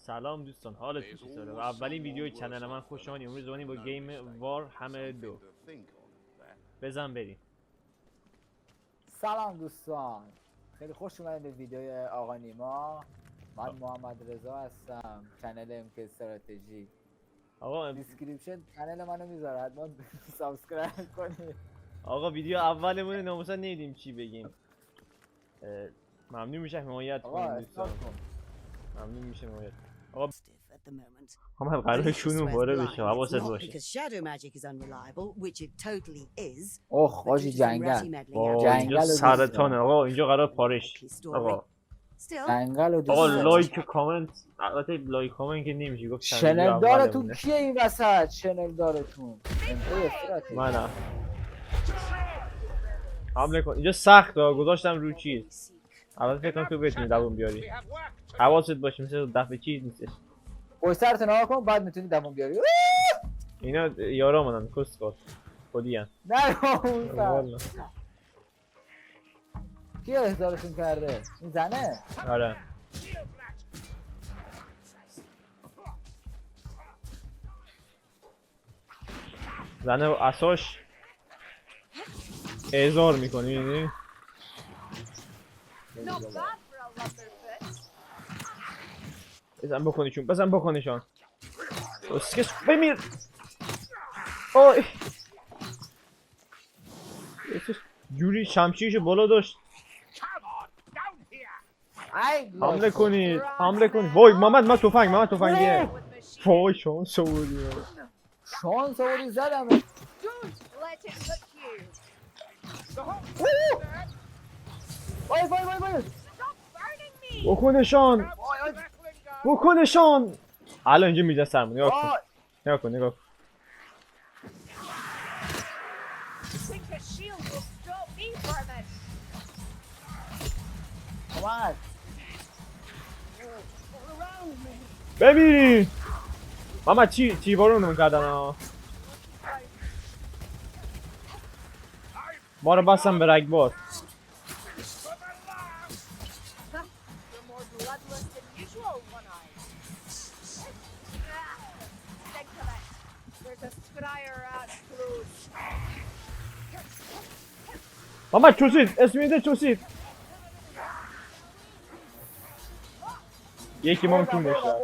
سلام دوستان، حالتون چطوره؟ و اولین ویدیوی کانال من خوش آمدید. امروز اومدیم با گیم وار همه دو. بزن بریم. سلام دوستان، خیلی خوش اومدید به ویدیوی آقا نیما. من محمد رضا هستم، کانال MK استراتژی. آقا دیسکریپشن کانال منو میذاره، حتما سابسکرایب کنید. آقا ویدیو اولمون ناموسا نمیدیم چی بگیم. ممنون میشه حمایت کنید دوستان. ممنون میشه حمایت. آقا هم قراره شونو باره بشه، حواست باشه. اوه حاجی جنگل اینجا سرطانه آقا، اینجا قرار پارش. آقا جنگل و آقا دوست لایک و کامنت، البته لایک کامنت که نمیشه گفت. شنل دارتون کیه این وسط؟ شنل دارتون منم. حمله کن. اینجا سخت ها، گذاشتم رو چیز. البته فکر کنم تو بتونی دووم بیاری. حواست باشه مثل دفعه چیز نیستش. پشت سرتون نگاه کن بعد میتونی دووم بیاری. اینا یارامونن، کست کن خودی هم. نه اون کی احضارشون کرده؟ این زنه؟ آره زنه و اساش احضار میکنی میدونی؟ بزن بکنیشون اسکش بمیر. آی جوری شمشیرشو بالا داشت. حمله کنید وای محمد من تفنگیه. وای شانس آوردی زدم. وای بکنشان الان اینجا میجه سرمون. نگاه کن ببین محمد چی بارونمون کردن ها. ما رو بستم به رگبار. محمد چوسید اسمیده چوسید. یکی ممکن داشته.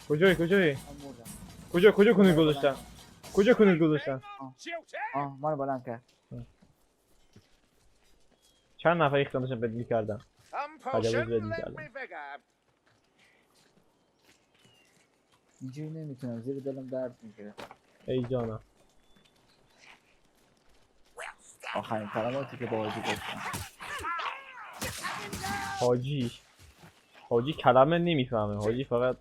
کجایی؟ کجا کنید گذاشتن؟ منو بلند کرد. چند نفر ایختان داشتن بدلی کردن. اینجوری نمیتونم، زیر دلم درد میگیره. ای جانا آخرین کلماتی که با حاجی گفتم. حاجی کلمه نمیفهمه. حاجی فقط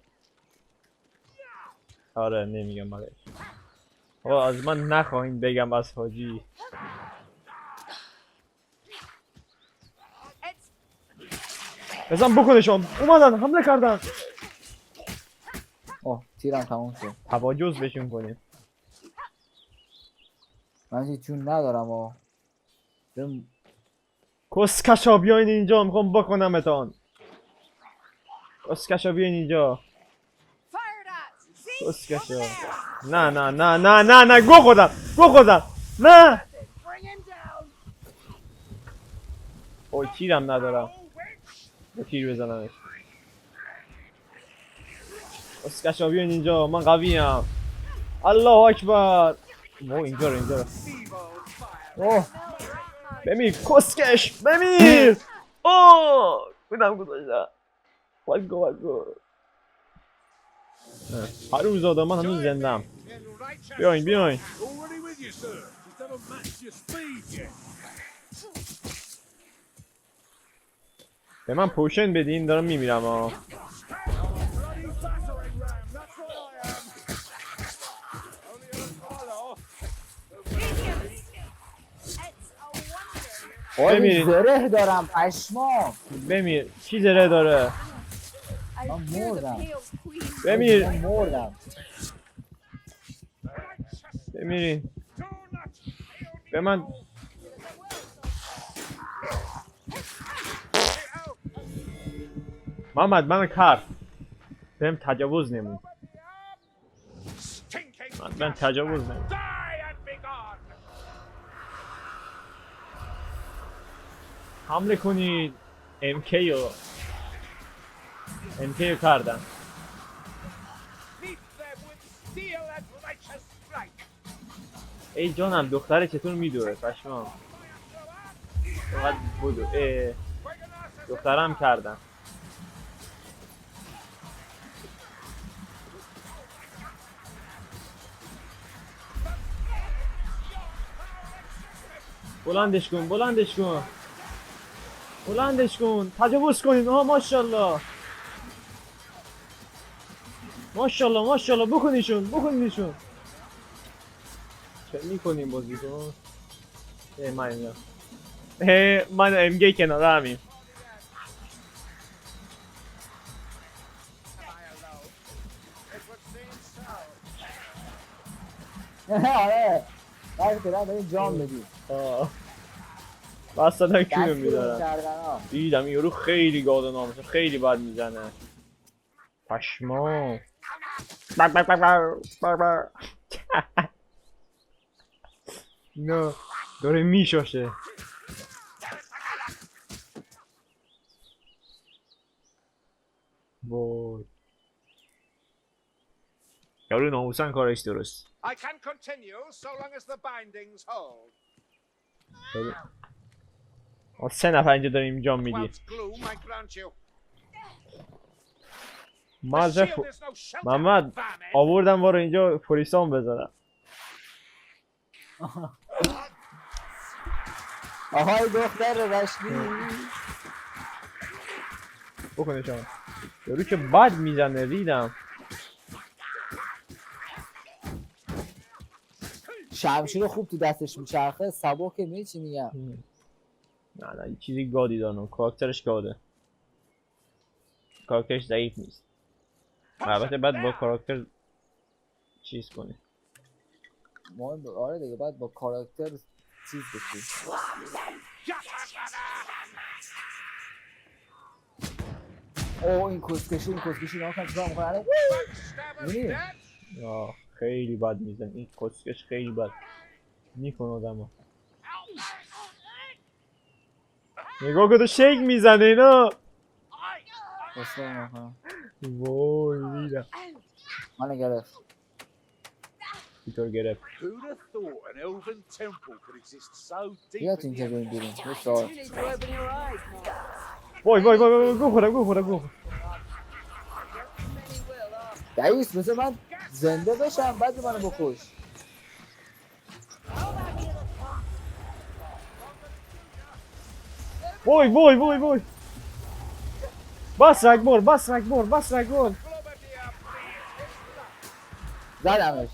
آره نمیگم برایش. آقا از من نخواهین بگم از حاجی. بزن بکنشون. اومدن حمله کردن. اوه تیرم تموم شد. تواجز بهشون کنید. من هیچ جون ندارم. کسکشا بیاین اینجا، میخوام بکنمتان. کسکشا بیاین اینجا. کسکشا نه گو خودم نه. اوه تیرم ندارم با تیر بزنمش. کسکشا بیاین اینجا، من قویم. الله اکبر. اینجا اوه بمیر کسکش بمیر. اوه کدام گذاشتم. والگو هروز آدم من هنوز زندم. بیاین به من پوشن بدین، دارم میمیرم ها. بمیرین. زره دارم پشمام. بمیر. چی زره داره؟ من مردم. بمیر. بمیرین. به من محمد من کار بهم تجاوز نمون. من تجاوز نمون. حمله کنید. MK رو کردن. ای جانم دختره چطور میدوه پشمام. فقط بودو. دخترم کردن. بلندش کن بلندش کن بلندش کن تجاوز کنین. آها ماشاءالله ماشاءالله ماشاءالله بکنیشون چه میکنیم بازی کن. من MG کنار همین. آره وقتی داریم جام بدیم. بس دادن کیو میدارن. دیدم این یارو خیلی گاده ناموسه خیلی بد میزنه. پشما نه داره میشاشه. وای یارو ناموسن کارش درست. ما 3 نفر اینجا داریم جام میدیم. محمد آوردم وارو اینجا پلیسام بذارم. آهای دختر رشمی بکنشان. یارو که بد میزنه ریدم. شمشیر خوب تو دستش میچرخه سبکه می چی میگم. نه این چیزی گادی دارن. کاراکترش گاده. کاراکترش ضعیف نیست. البته بعد با کاراکتر چیز کنی. آره دیگه بعد با کاراکتر چیز بکنی. اوه این کسکشی ناکن چیکار میکنه. میبینی؟ خیلی بد میزن این کسکش خیلی بد میکنه آدمو. نگاه که تو شیک میزنه اینا. وای دیدم منو گرفت. بیتور گرفت. بیا تو اینجا بریم بسار. وای گو خورم داییست مثل من زنده بشم بعد منو بکش. وای بس رگبار زدمش.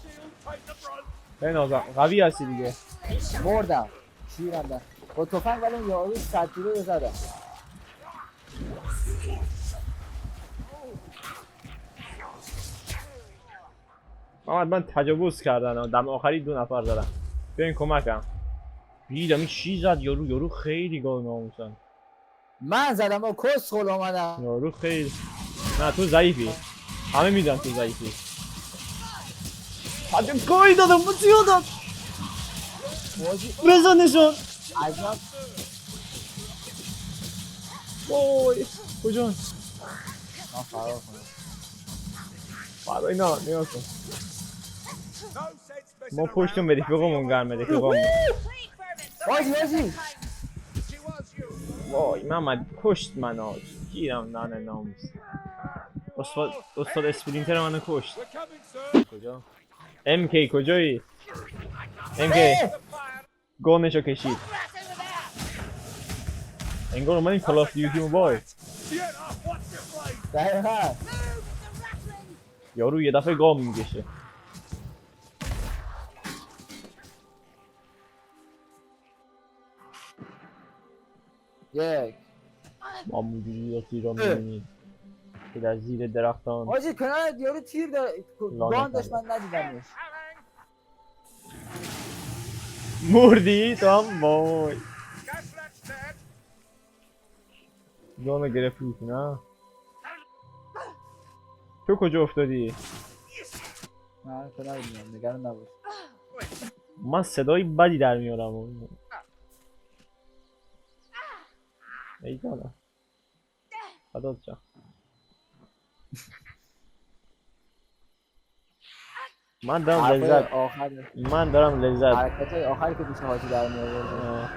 این آزم قوی هستی دیگه. مردم شیرم با تفنگ ولی یارو 100 کیلو زدم. محمد من تجاوز کردن دم آخری 2 نفر زدم. بیاین کمکم. دیدم این چی زد یارو خیلی گاو ناموسن. من زدم و کس خل آمدم. یارو خیلی. نه تو ضعیفی. همه میدونم تو ضعیفی. حتی گاهی دادم با چی دادم. بزنشون. عجب. وای کجا؟ من فرار کنم. فرار اینا نیاز کن. ما پشتون به رفیقمون گرم رفیقمون. واجی وای محمد کشت منو. گیرم نانه ناموس. استاد اسپرینتر منو کشت. کجا؟ MK کجایی؟ MK گونشو کشید. انگار اومدیم کال آف دیوتی موبایل. دقیقا یارو یه دفعه گام میکشه. یک ما موجودی را میبینید که در زیر درختان. واجی کنار یارو تیر داره. گان داشت من ندیدمش. مردی تو هم وای دانو گرفت نه تو کجا افتادی؟ من تو نبیدیم نگران نباش. من صدای بدی در میارم ای دانا فدات جان من دارم حرفای لذت آخر من دارم لذت حرکتای آخری که دوست حاجی در میآورد. آه.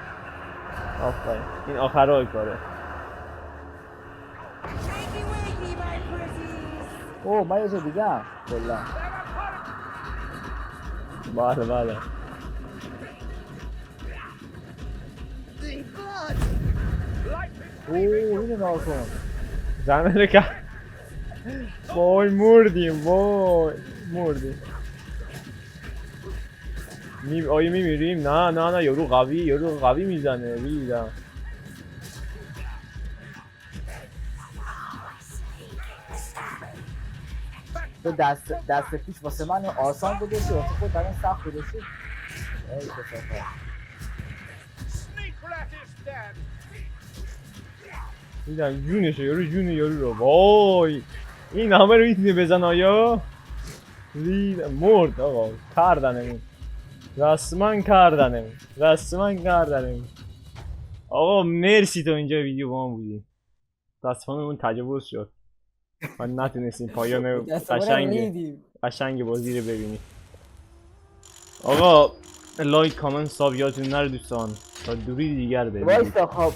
آفرین این آخرای کاره Wakey, wakey, my pretties! اوه من یه جا دیدم کلا بله بله اوه اینو نگاه کن. زنه که وای مردیم وای مردیم آیا میمیریم؟ نه نه نه یارو قوی میزنه ریدم تو دست پیش واسه من آسان گذاشتی واسه خود الان سخت گذاشتی. ای کسافت. میدم جونشه جون یارو رو وای این همه رو میتونی بزن آیا؟ ریدم مرد آقا کردنمون رسما کردنمون آقا مرسی تو اینجا ویدیو با ما بودی دستفانمون تجاوز شد من نتونستیم پایان قشنگ بازی رو ببینیم آقا لایک کامنت ساب یادتون نره دوستان تا دوری دیگر ببینیم وایسا خب